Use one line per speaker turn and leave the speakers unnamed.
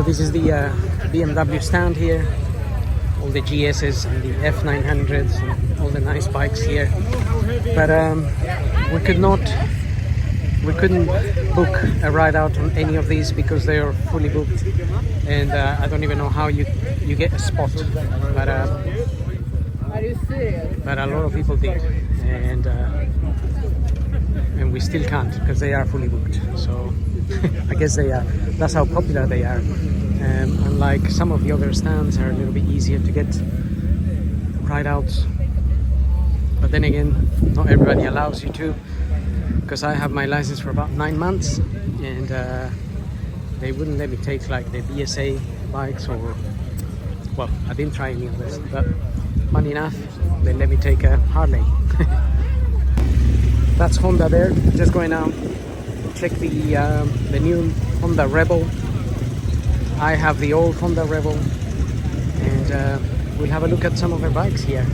this is the BMW stand here, all the GSs and the F900s and all the nice bikes here. But we couldn't book a ride out on any of these because they are fully booked, and I don't even know how you get a spot. But a lot of people did, and we still can't because they are fully booked. So I guess that's how popular they are. Unlike some of the other stands are a little bit easier to get ride outs, but then again, not everybody allows you to, because I have my license for about 9 months, and they wouldn't let me take like the BSA bikes, or well, I didn't try any of this, but funny enough, they let me take a Harley. That's Honda there. Just going out, check the new Honda Rebel. I have the old Honda Rebel, and we'll have a look at some of their bikes here.